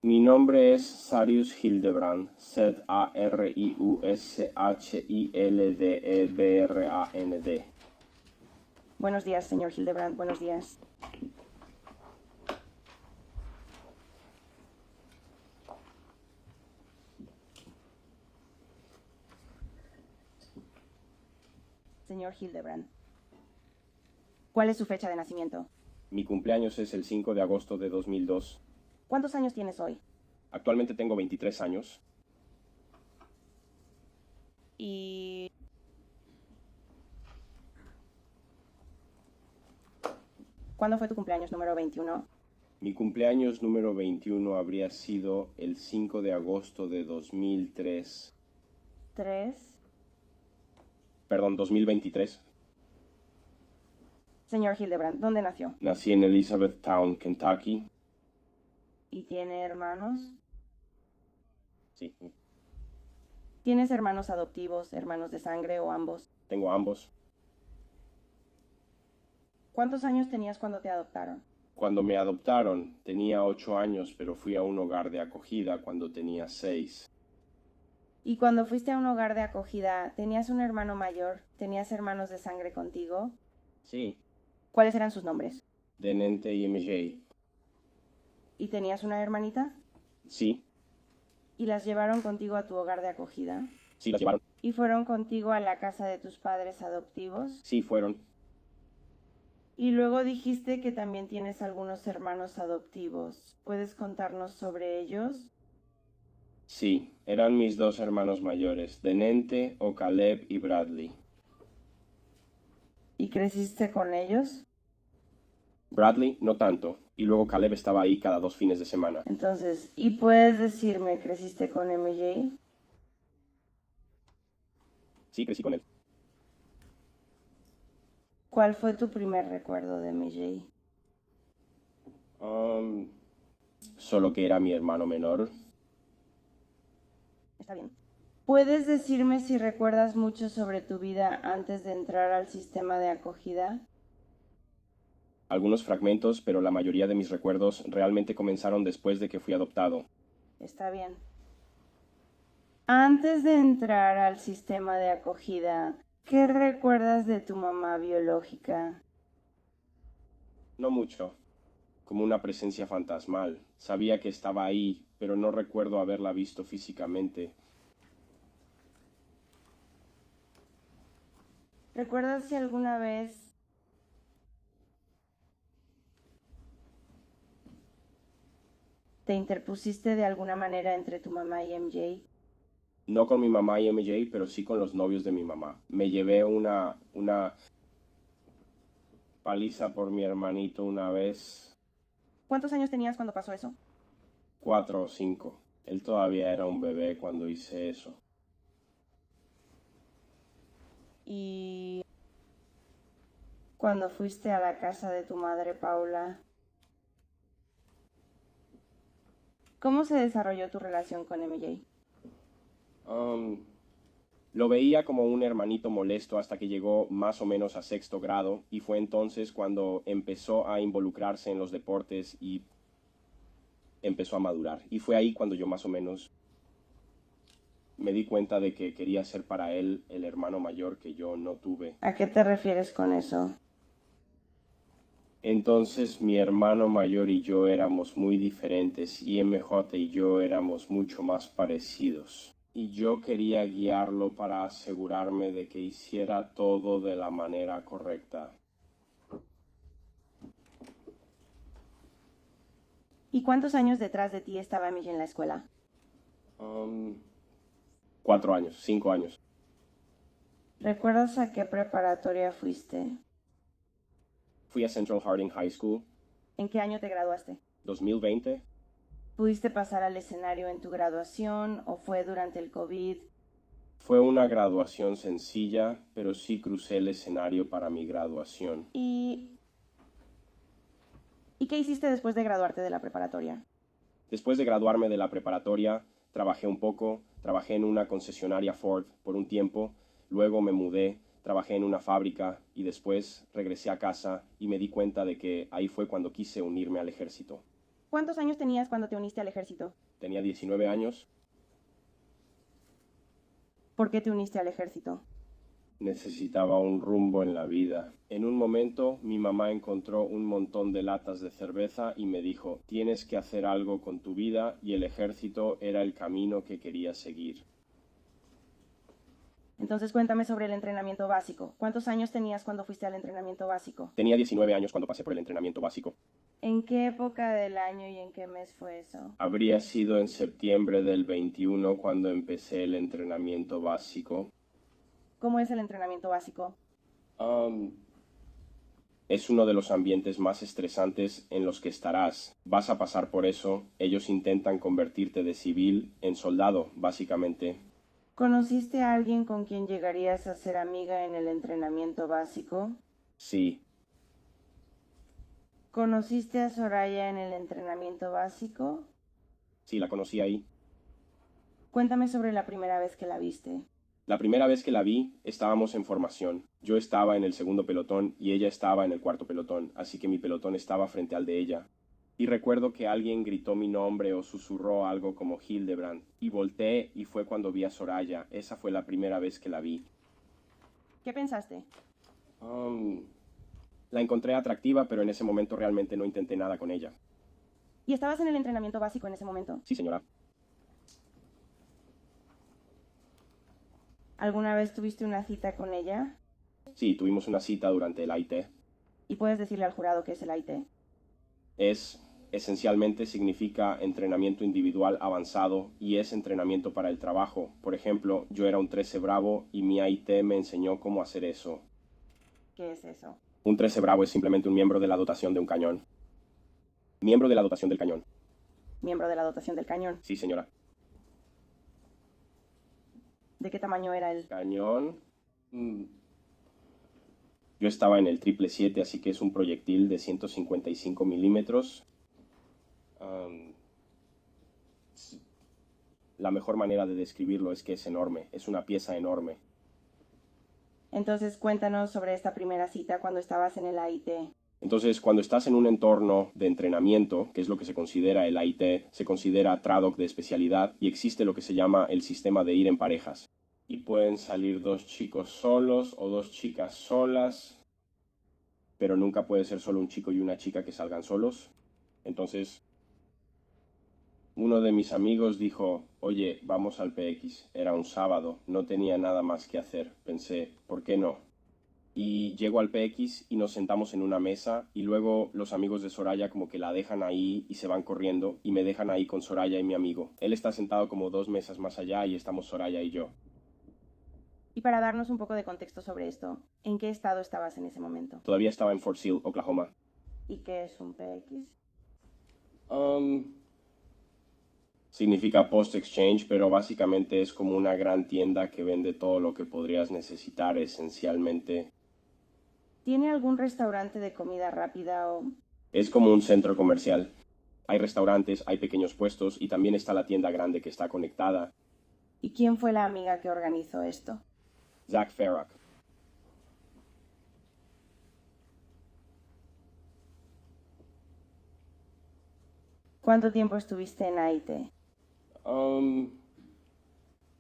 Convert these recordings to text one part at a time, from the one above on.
Mi nombre es Sarius Hildebrand, Zariushildebrand. Buenos días, señor Hildebrand. Buenos días. Señor Hildebrand, ¿cuál es su fecha de nacimiento? Mi cumpleaños es el 5 de agosto de 2002. ¿Cuántos años tienes hoy? Actualmente tengo 23 años. Y... ¿Cuándo fue tu cumpleaños número 21? Mi cumpleaños número 21 habría sido el 5 de agosto de 2003. Perdón, 2023. Señor Hildebrand, ¿dónde nació? Nací en Elizabethtown, Kentucky. ¿Y tiene hermanos? Sí, ¿Tienes hermanos adoptivos, hermanos de sangre o ambos? tengo ambos. ¿Cuántos años tenías cuando te adoptaron? Cuando me adoptaron tenía 8 años, pero fui a un hogar de acogida cuando tenía 6. ¿Y cuando fuiste a un hogar de acogida, tenías un hermano mayor? ¿Tenías hermanos de sangre contigo? Sí, ¿Cuáles eran sus nombres? Denente y MJ. ¿Y tenías una hermanita? Sí, ¿Y las llevaron contigo a tu hogar de acogida? sí, las llevaron. ¿Y fueron contigo a la casa de tus padres adoptivos? Sí, fueron. Y luego dijiste que también tienes algunos hermanos adoptivos. ¿Puedes contarnos sobre ellos? Sí, eran mis dos hermanos mayores, Denente o Caleb y Bradley. ¿Y creciste con ellos? Bradley no tanto, y luego Caleb estaba ahí cada 2 fines de semana. Entonces, ¿y puedes decirme, creciste con MJ? Sí, crecí con él. ¿Cuál fue tu primer recuerdo de MJ? Um, Solo que era mi hermano menor. Está bien. ¿Puedes decirme si recuerdas mucho sobre tu vida antes de entrar al sistema de acogida? Algunos fragmentos, pero la mayoría de mis recuerdos realmente comenzaron después de que fui adoptado. Está bien. Antes de entrar al sistema de acogida, ¿qué recuerdas de tu mamá biológica? No mucho, como una presencia fantasmal. Sabía que estaba ahí, pero no recuerdo haberla visto físicamente. ¿Recuerdas si alguna vez te interpusiste de alguna manera entre tu mamá y MJ? No con mi mamá y MJ, pero sí con los novios de mi mamá. Me llevé una paliza por mi hermanito una vez, ¿Cuántos años tenías cuando pasó eso? 4 o 5. Él todavía era un bebé cuando hice eso. Y cuando fuiste a la casa de tu madre Paula, ¿cómo se desarrolló tu relación con MJ? Um, Lo veía como un hermanito molesto hasta que llegó más o menos a 6.º grado y fue entonces cuando empezó a involucrarse en los deportes y empezó a madurar. Y fue ahí cuando yo más o menos me di cuenta de que quería ser para él el hermano mayor que yo no tuve. ¿A qué te refieres con eso? Entonces mi hermano mayor y yo éramos muy diferentes y MJ y yo éramos mucho más parecidos. Y yo quería guiarlo para asegurarme de que hiciera todo de la manera correcta. ¿Y cuántos años detrás de ti estaba MJ en la escuela? Um, 4 años, 5 años. ¿Recuerdas a qué preparatoria fuiste? Fui a Central Harding High School, ¿En qué año te graduaste? 2020. ¿Pudiste pasar al escenario en tu graduación o fue durante el COVID? Fue una graduación sencilla, pero sí crucé el escenario para mi graduación. ¿Y qué hiciste después de graduarte de la preparatoria? Después de graduarme de la preparatoria, trabajé un poco, trabajé en una concesionaria Ford por un tiempo, luego me mudé, trabajé en una fábrica y después regresé a casa y me di cuenta de que ahí fue cuando quise unirme al ejército. ¿Cuántos años tenías cuando te uniste al ejército? Tenía 19 años. ¿Por qué te uniste al ejército? Necesitaba un rumbo en la vida. En un momento, mi mamá encontró un montón de latas de cerveza y me dijo, tienes que hacer algo con tu vida, y el ejército era el camino que quería seguir. Entonces cuéntame sobre el entrenamiento básico. ¿Cuántos años tenías cuando fuiste al entrenamiento básico? Tenía 19 años cuando pasé por el entrenamiento básico. ¿En qué época del año y en qué mes fue eso? Habría sido en septiembre del 21 cuando empecé el entrenamiento básico. ¿Cómo es el entrenamiento básico? Es uno de los ambientes más estresantes en los que estarás. Vas a pasar por eso. Ellos intentan convertirte de civil en soldado, básicamente. ¿Conociste a alguien con quien llegarías a ser amiga en el entrenamiento básico? Sí, ¿Conociste a Soraya en el entrenamiento básico? sí, la conocí ahí. Cuéntame sobre la primera vez que la viste. La primera vez que la vi, estábamos en formación. Yo estaba en el segundo pelotón y ella estaba en el cuarto pelotón, así que mi pelotón estaba frente al de ella. Y recuerdo que alguien gritó mi nombre o susurró algo como Hildebrand, y volteé y fue cuando vi a Soraya. Esa fue la primera vez que la vi. ¿Qué pensaste? La encontré atractiva, pero en ese momento realmente no intenté nada con ella. ¿Y estabas en el entrenamiento básico en ese momento? Sí, señora. ¿Alguna vez tuviste una cita con ella? Sí, tuvimos una cita durante el AIT. ¿Y puedes decirle al jurado qué es el AIT? Esencialmente significa entrenamiento individual avanzado y es entrenamiento para el trabajo. Por ejemplo, yo era un 13 Bravo y mi AIT me enseñó cómo hacer eso. ¿Qué es eso? Un 13 Bravo es simplemente un miembro de la dotación de un cañón. Miembro de la dotación del cañón. Miembro de la dotación del cañón. Sí, señora. ¿De qué tamaño era el Cañón. Yo estaba en el 777, así que es un proyectil de 155 milímetros. La mejor manera de describirlo es que es enorme, es una pieza enorme. Entonces cuéntanos sobre esta primera cita cuando estabas en el AIT. Entonces, cuando estás en un entorno de entrenamiento, que es lo que se considera el AIT, se considera TRADOC de especialidad y existe lo que se llama el sistema de ir en parejas. Y pueden salir dos chicos solos o dos chicas solas, pero nunca puede ser solo un chico y una chica que salgan solos. Entonces, uno de mis amigos dijo, oye, vamos al PX. Era un sábado, no tenía nada más que hacer. Pensé, ¿por qué no? Y llego al PX y nos sentamos en una mesa y luego los amigos de Soraya como que la dejan ahí y se van corriendo y me dejan ahí con Soraya y mi amigo. Él está sentado como 2 mesas más allá y estamos Soraya y yo. Y para darnos un poco de contexto sobre esto, ¿en qué estado estabas en ese momento? Todavía estaba en Fort Sill, Oklahoma. ¿Y qué es un PX? Significa Post Exchange, pero básicamente es como una gran tienda que vende todo lo que podrías necesitar esencialmente. ¿Tiene algún restaurante de comida rápida o...? Es como un centro comercial. Hay restaurantes, hay pequeños puestos y también está la tienda grande que está conectada. ¿Y quién fue la amiga que organizó esto? Zach Farrock. ¿Cuánto tiempo estuviste en AIT?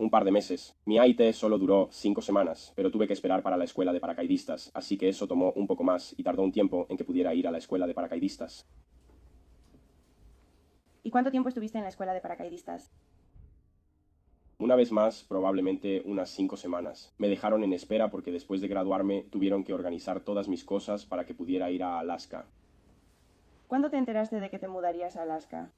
Un par de meses. Mi AIT solo duró 5 semanas, pero tuve que esperar para la escuela de paracaidistas, así que eso tomó un poco más y tardó un tiempo en que pudiera ir a la escuela de paracaidistas. ¿Y cuánto tiempo estuviste en la escuela de paracaidistas? Una vez más, probablemente unas 5 semanas. Me dejaron en espera porque después de graduarme tuvieron que organizar todas mis cosas para que pudiera ir a Alaska. ¿Cuándo te enteraste de que te mudarías a Alaska?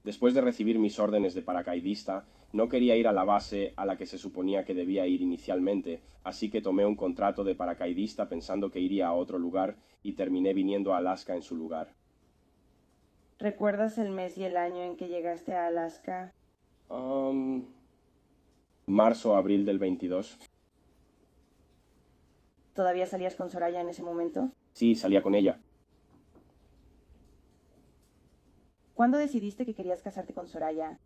Después de recibir mis órdenes de paracaidista, no quería ir a la base a la que se suponía que debía ir inicialmente, así que tomé un contrato de paracaidista pensando que iría a otro lugar y terminé viniendo a Alaska en su lugar. ¿Recuerdas el mes y el año en que llegaste a Alaska? Marzo-abril del 22. ¿Todavía salías con Soraya en ese momento? Sí, salía con ella. ¿Cuándo decidiste que querías casarte con Soraya?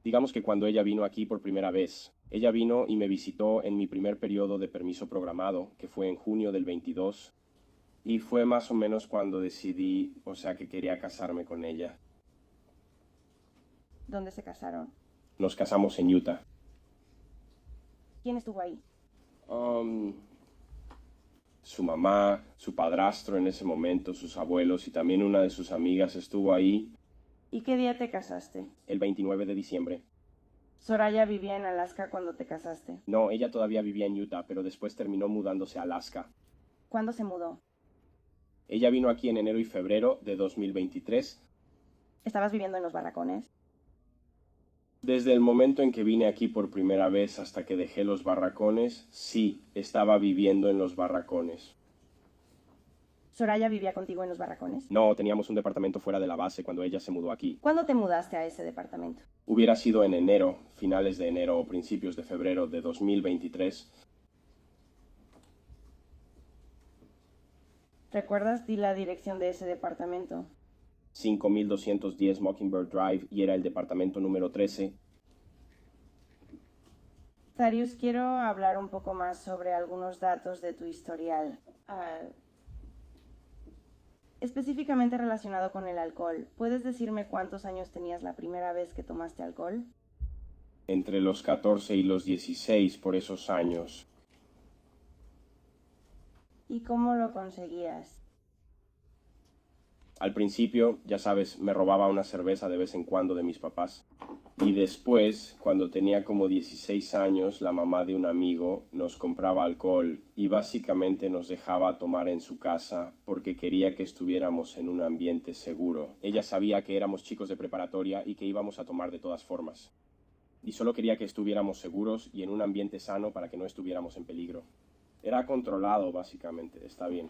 Digamos que cuando ella vino aquí por primera vez. Ella vino y me visitó en mi primer periodo de permiso programado, que fue en junio del 22. Y fue más o menos cuando decidí, o sea, que quería casarme con ella. ¿Dónde se casaron? Nos casamos en Utah. ¿Quién estuvo ahí? Um, Su mamá, su padrastro en ese momento, sus abuelos y también una de sus amigas estuvo ahí ¿Y qué día te casaste? el 29 de diciembre. Soraya vivía en Alaska cuando te casaste. No, ella todavía vivía en Utah, pero después terminó mudándose a Alaska. ¿Cuándo se mudó? Ella vino aquí en enero y febrero de 2023. ¿Estabas viviendo en los barracones? Desde el momento en que vine aquí por primera vez hasta que dejé los barracones, sí, estaba viviendo en los barracones. ¿Soraya vivía contigo en los barracones? No, teníamos un departamento fuera de la base cuando ella se mudó aquí. ¿Cuándo te mudaste a ese departamento? Hubiera sido en enero, finales de enero o principios de febrero de 2023. ¿Recuerdas? Di la dirección de ese departamento. 5210 Mockingbird Drive y era el departamento número 13. Darius, quiero hablar un poco más sobre algunos datos de tu historial. Específicamente relacionado con el alcohol. ¿Puedes decirme cuántos años tenías la primera vez que tomaste alcohol? Entre los 14 y los 16 por esos años. ¿Y cómo lo conseguías? Al principio, ya sabes, me robaba una cerveza de vez en cuando de mis papás. Y después, cuando tenía como 16 años, la mamá de un amigo nos compraba alcohol y básicamente nos dejaba tomar en su casa porque quería que estuviéramos en un ambiente seguro. Ella sabía que éramos chicos de preparatoria y que íbamos a tomar de todas formas. Y solo quería que estuviéramos seguros y en un ambiente sano para que no estuviéramos en peligro. Era controlado, básicamente. Está bien.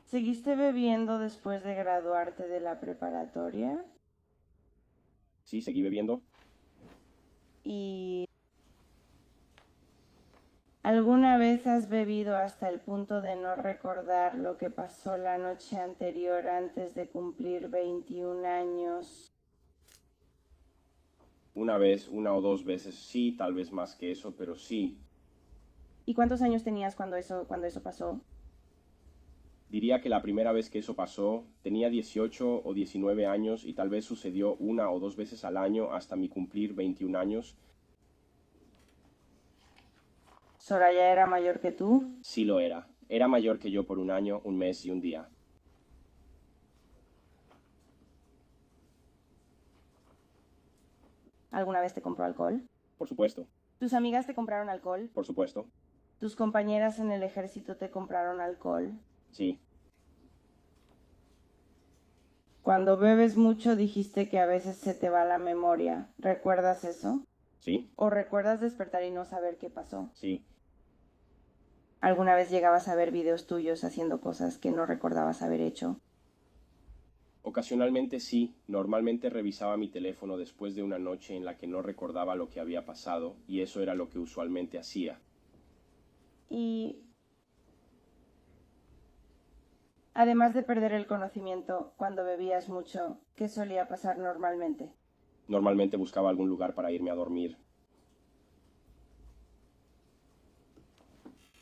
¿Seguiste bebiendo después de graduarte de la preparatoria? Sí, seguí bebiendo. ¿Y alguna vez has bebido hasta el punto de no recordar lo que pasó la noche anterior antes de cumplir 21 años? Una vez, una o dos veces, sí, tal vez más que eso, pero sí. ¿Y cuántos años tenías cuando eso pasó? Diría que la primera vez que eso pasó tenía 18 o 19 años y tal vez sucedió una o dos veces al año hasta mi cumplir 21 años. ¿Soraya era mayor que tú? Sí lo era. Era mayor que yo por un año, un mes y un día. ¿Alguna vez te compró alcohol? Por supuesto, ¿Tus amigas te compraron alcohol? por supuesto. ¿Tus compañeras en el ejército te compraron alcohol? Sí, Cuando bebes mucho dijiste que a veces se te va la memoria. ¿Recuerdas eso? sí, ¿O recuerdas despertar y no saber qué pasó? sí. ¿Alguna vez llegabas a ver videos tuyos haciendo cosas que no recordabas haber hecho? Ocasionalmente sí, normalmente revisaba mi teléfono después de una noche en la que no recordaba lo que había pasado y eso era lo que usualmente hacía. Y además de perder el conocimiento cuando bebías mucho, ¿qué solía pasar normalmente? Normalmente buscaba algún lugar para irme a dormir.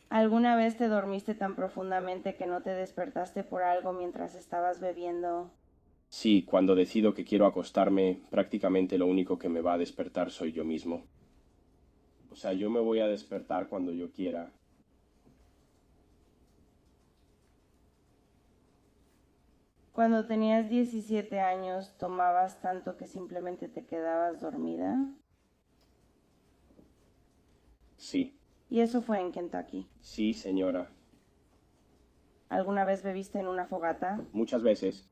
¿Alguna vez te dormiste tan profundamente que no te despertaste por algo mientras estabas bebiendo? Sí, cuando decido que quiero acostarme, prácticamente lo único que me va a despertar soy yo mismo. O sea, yo me voy a despertar cuando yo quiera. Cuando tenías 17 años, ¿tomabas tanto que simplemente te quedabas dormida? Sí, Y eso fue en Kentucky. sí, señora. ¿Alguna vez bebiste en una fogata? Muchas veces.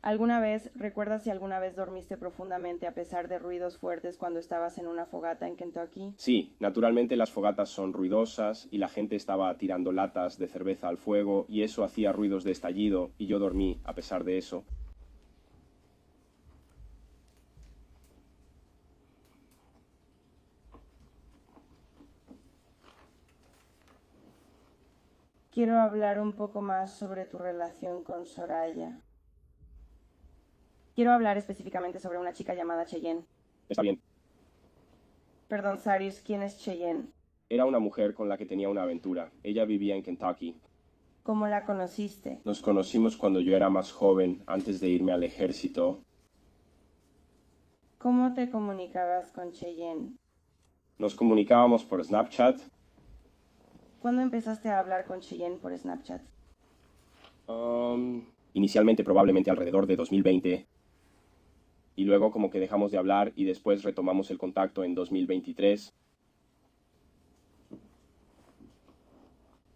¿Alguna vez, recuerdas si alguna vez dormiste profundamente a pesar de ruidos fuertes cuando estabas en una fogata en Kentucky? Sí, naturalmente las fogatas son ruidosas y la gente estaba tirando latas de cerveza al fuego y eso hacía ruidos de estallido y yo dormí a pesar de eso. Quiero hablar un poco más sobre tu relación con Soraya. Quiero hablar específicamente sobre una chica llamada Cheyenne. Está bien. Perdón, Sarius, ¿quién es Cheyenne? Era una mujer con la que tenía una aventura. Ella vivía en Kentucky. ¿Cómo la conociste? Nos conocimos cuando yo era más joven, antes de irme al ejército. ¿Cómo te comunicabas con Cheyenne? Nos comunicábamos por Snapchat. ¿Cuándo empezaste a hablar con Cheyenne por Snapchat? Inicialmente probablemente alrededor de 2020. Y luego como que dejamos de hablar y después retomamos el contacto en 2023.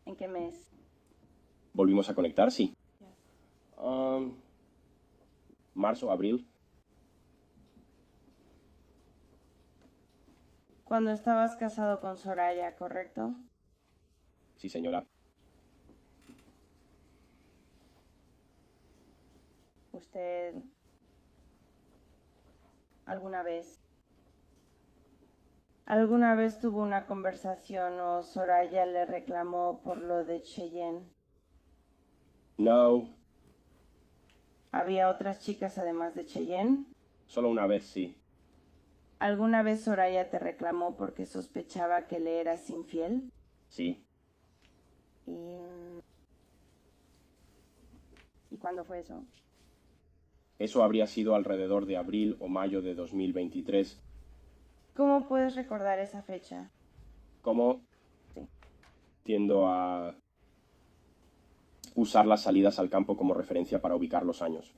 ¿En qué mes? Volvimos a conectar, sí. Marzo, abril. Cuando estabas casado con Soraya, ¿correcto? Sí, señora. ¿Usted alguna vez tuvo una conversación o Soraya le reclamó por lo de Cheyenne? No, ¿Había otras chicas además de Cheyenne? solo una vez, sí. ¿Alguna vez Soraya te reclamó porque sospechaba que le eras infiel? Sí. ¿Y cuándo fue eso? Eso habría sido alrededor de abril o mayo de 2023. ¿Cómo puedes recordar esa fecha? ¿Cómo? Sí. Tiendo a usar las salidas al campo como referencia para ubicar los años.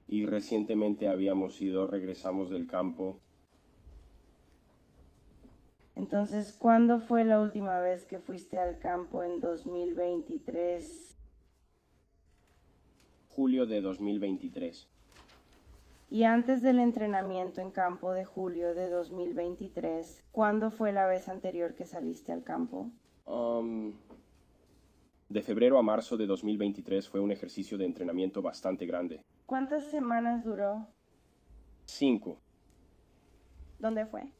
Y recientemente regresamos del campo. Entonces, ¿cuándo fue la última vez que fuiste al campo en 2023? Julio de 2023. Y antes del entrenamiento en campo de julio de 2023, ¿cuándo fue la vez anterior que saliste al campo? De febrero a marzo de 2023 fue un ejercicio de entrenamiento bastante grande. ¿Cuántas semanas duró? 5. ¿Dónde fue?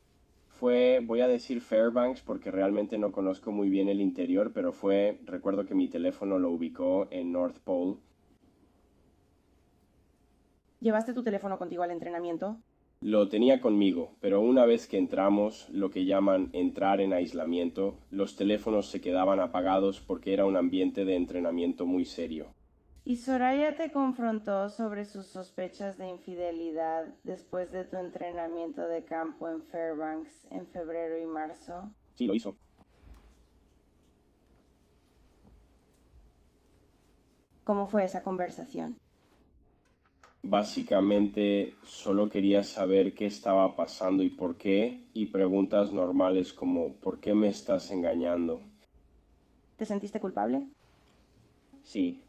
Voy a decir Fairbanks porque realmente no conozco muy bien el interior, pero recuerdo que mi teléfono lo ubicó en North Pole. ¿Llevaste tu teléfono contigo al entrenamiento? Lo tenía conmigo, pero una vez que entramos, lo que llaman entrar en aislamiento, los teléfonos se quedaban apagados porque era un ambiente de entrenamiento muy serio. ¿Y Soraya te confrontó sobre sus sospechas de infidelidad después de tu entrenamiento de campo en Fairbanks en febrero y marzo? Sí, lo hizo. ¿Cómo fue esa conversación? Básicamente solo quería saber qué estaba pasando y por qué, y preguntas normales como ¿por qué me estás engañando? ¿Te sentiste culpable? Sí,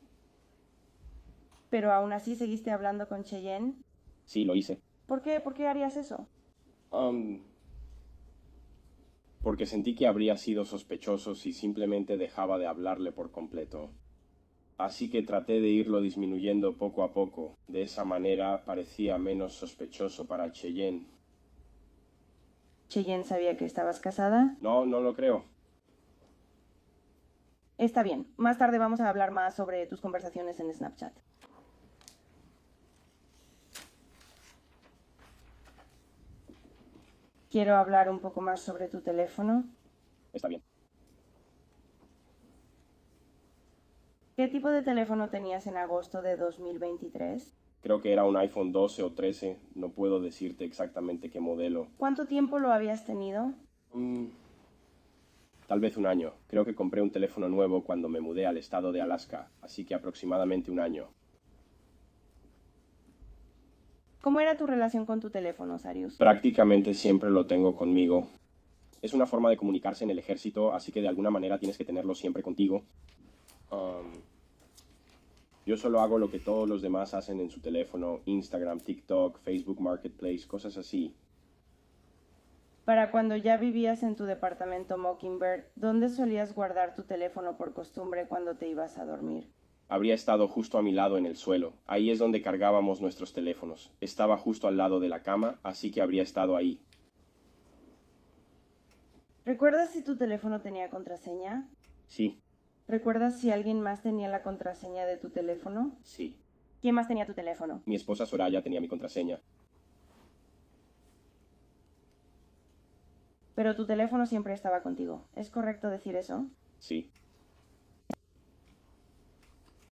¿Pero aún así seguiste hablando con Cheyenne? sí, lo hice. ¿Por qué? ¿Por qué harías eso? Porque sentí que habría sido sospechoso si simplemente dejaba de hablarle por completo. Así que traté de irlo disminuyendo poco a poco. De esa manera parecía menos sospechoso para Cheyenne. ¿Cheyenne sabía que estabas casada? No, no lo creo. Está bien. Más tarde vamos a hablar más sobre tus conversaciones en Snapchat. Quiero hablar un poco más sobre tu teléfono. Está bien. ¿Qué tipo de teléfono tenías en agosto de 2023? Creo que era un iPhone 12 o 13. No puedo decirte exactamente qué modelo. ¿Cuánto tiempo lo habías tenido? Tal vez un año. Creo que compré un teléfono nuevo cuando me mudé al estado de Alaska, así que aproximadamente un año. ¿Cómo era tu relación con tu teléfono, Sarius? Prácticamente siempre lo tengo conmigo. Es una forma de comunicarse en el ejército, así que de alguna manera tienes que tenerlo siempre contigo. Yo solo hago lo que todos los demás hacen en su teléfono: Instagram, TikTok, Facebook Marketplace, cosas así. Para cuando ya vivías en tu departamento Mockingbird, ¿dónde solías guardar tu teléfono por costumbre cuando te ibas a dormir? Habría estado justo a mi lado en el suelo. Ahí es donde cargábamos nuestros teléfonos. Estaba justo al lado de la cama, así que habría estado ahí. ¿Recuerdas si tu teléfono tenía contraseña? Sí, ¿Recuerdas si alguien más tenía la contraseña de tu teléfono? sí. ¿Quién más tenía tu teléfono? Mi esposa Soraya tenía mi contraseña. Pero tu teléfono siempre estaba contigo. ¿Es correcto decir eso? Sí.